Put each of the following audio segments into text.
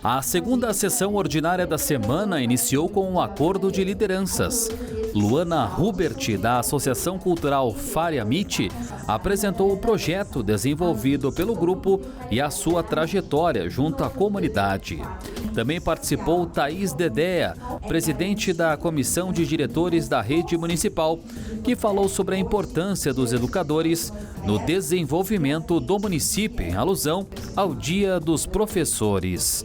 A segunda sessão ordinária da semana iniciou com um acordo de lideranças. Luana Hubert, da Associação Cultural Faria Mite, apresentou o projeto desenvolvido pelo grupo e a sua trajetória junto à comunidade. Também participou Thaís Dedéa, presidente da Comissão de Diretores da Rede Municipal, que falou sobre a importância dos educadores no desenvolvimento do município, em alusão ao Dia dos Professores.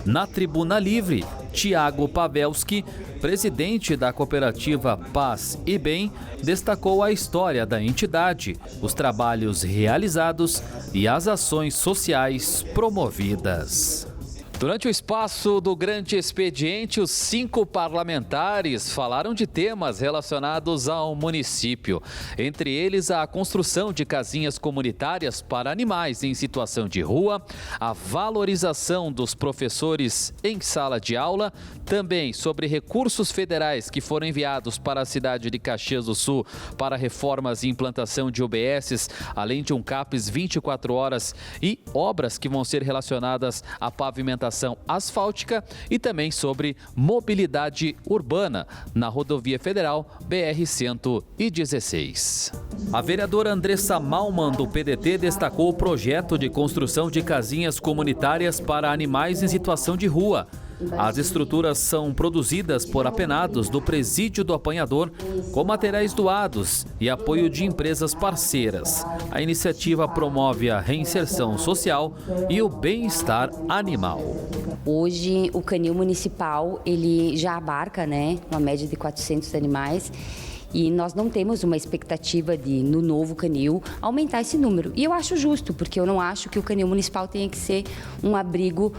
Na Tribuna Livre, Tiago Pavelski, presidente da cooperativa Paz e Bem, destacou a história da entidade, os trabalhos realizados e as ações sociais promovidas. Durante o espaço do Grande Expediente, os 5 parlamentares falaram de temas relacionados ao município. Entre eles, a construção de casinhas comunitárias para animais em situação de rua, a valorização dos professores em sala de aula, também sobre recursos federais que foram enviados para a cidade de Caxias do Sul para reformas e implantação de UBSs, além de um CAPES 24 horas e obras que vão ser relacionadas à pavimentação asfáltica e também sobre mobilidade urbana na rodovia federal BR-116. A vereadora Andressa Malman, do PDT, destacou o projeto de construção de casinhas comunitárias para animais em situação de rua. As estruturas são produzidas por apenados do Presídio do Apanhador com materiais doados e apoio de empresas parceiras. A iniciativa promove a reinserção social e o bem-estar animal. Hoje o canil municipal ele já abarca, uma média de 400 animais. E nós não temos uma expectativa de, no novo canil, aumentar esse número. E eu acho justo, porque eu não acho que o canil municipal tenha que ser um abrigo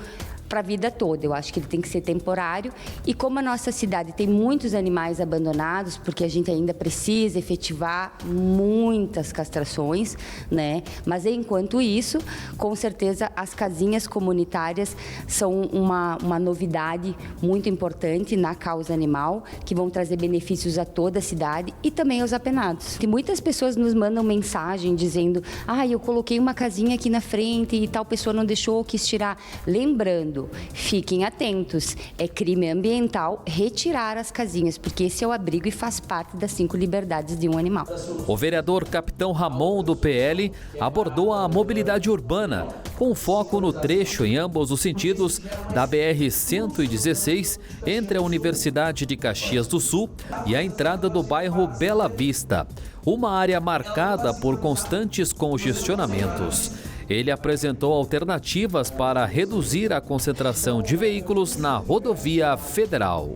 para a vida toda. Eu acho que ele tem que ser temporário. E como a nossa cidade tem muitos animais abandonados, porque a gente ainda precisa efetivar muitas castrações, Mas enquanto isso, com certeza as casinhas comunitárias são uma novidade muito importante na causa animal, que vão trazer benefícios a toda a cidade e também aos apenados. E muitas pessoas nos mandam mensagem dizendo: eu coloquei uma casinha aqui na frente e tal pessoa não deixou, quis tirar. Lembrando, fiquem atentos, é crime ambiental retirar as casinhas, porque esse é o abrigo e faz parte das 5 liberdades de um animal. O vereador Capitão Ramon, do PL, abordou a mobilidade urbana, com foco no trecho em ambos os sentidos da BR-116, entre a Universidade de Caxias do Sul e a entrada do bairro Bela Vista, uma área marcada por constantes congestionamentos. Ele apresentou alternativas para reduzir a concentração de veículos na rodovia federal.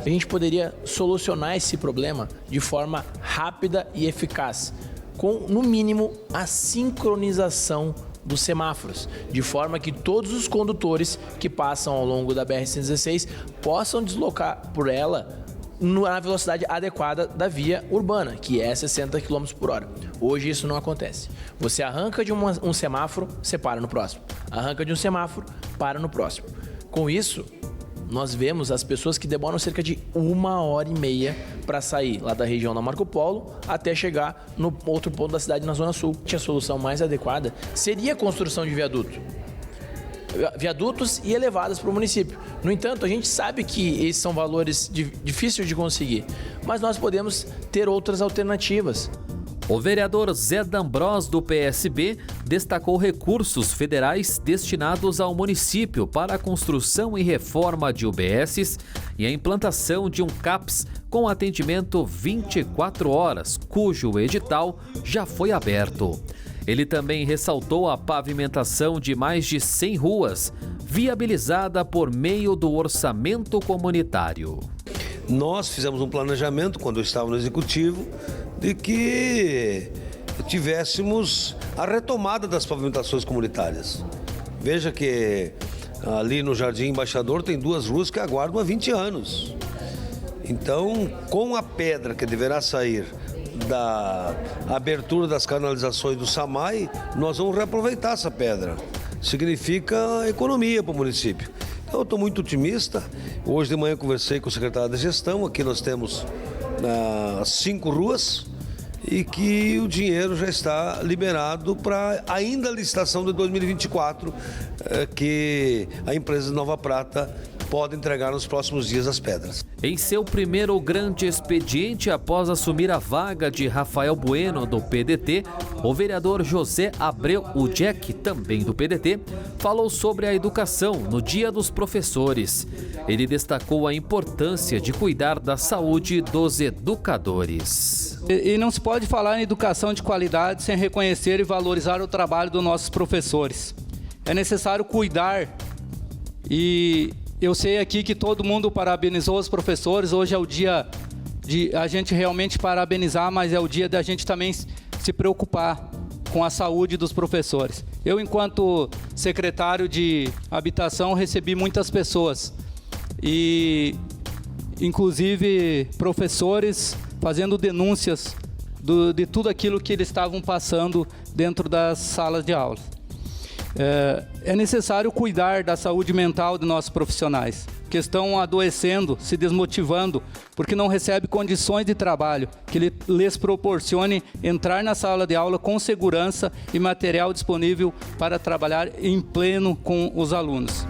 A gente poderia solucionar esse problema de forma rápida e eficaz, com, no mínimo, a sincronização dos semáforos, de forma que todos os condutores que passam ao longo da BR-116 possam deslocar por ela na velocidade adequada da via urbana, que é 60 km por hora. Hoje isso não acontece. Você arranca de um semáforo, você para no próximo. Arranca de um semáforo, para no próximo. Com isso, nós vemos as pessoas que demoram cerca de 1h30 para sair lá da região da Marco Polo até chegar no outro ponto da cidade, na Zona Sul. A solução mais adequada seria a construção de viadutos e elevadas para o município. No entanto, a gente sabe que esses são valores difíceis de conseguir, mas nós podemos ter outras alternativas. O vereador Zé D'Ambrós, do PSB, destacou recursos federais destinados ao município para a construção e reforma de UBSs e a implantação de um CAPS com atendimento 24 horas, cujo edital já foi aberto. Ele também ressaltou a pavimentação de mais de 100 ruas, viabilizada por meio do orçamento comunitário. Nós fizemos um planejamento, quando eu estava no Executivo, de que tivéssemos a retomada das pavimentações comunitárias. Veja que ali no Jardim Embaixador tem 2 ruas que aguardam há 20 anos. Então, com a pedra que deverá sair da abertura das canalizações do SAMAI, nós vamos reaproveitar essa pedra. Significa economia para o município. Então, eu estou muito otimista. Hoje de manhã conversei com o secretário da Gestão. Aqui nós temos 5 ruas e que o dinheiro já está liberado para ainda a licitação de 2024, que a empresa de Nova Prata pode entregar nos próximos dias as pedras. Em seu primeiro grande expediente após assumir a vaga de Rafael Bueno do PDT, o vereador José Abreu Udjec, também do PDT, falou sobre a educação no Dia dos Professores. Ele destacou a importância de cuidar da saúde dos educadores. E não se pode falar em educação de qualidade sem reconhecer e valorizar o trabalho dos nossos professores. É necessário cuidar e eu sei aqui que todo mundo parabenizou os professores. Hoje é o dia de a gente realmente parabenizar, mas é o dia da gente também se preocupar com a saúde dos professores. Eu, enquanto secretário de Habitação, recebi muitas pessoas e, inclusive, professores fazendo denúncias de tudo aquilo que eles estavam passando dentro das salas de aula. É necessário cuidar da saúde mental de nossos profissionais, que estão adoecendo, se desmotivando, porque não recebem condições de trabalho que lhes proporcione entrar na sala de aula com segurança e material disponível para trabalhar em pleno com os alunos.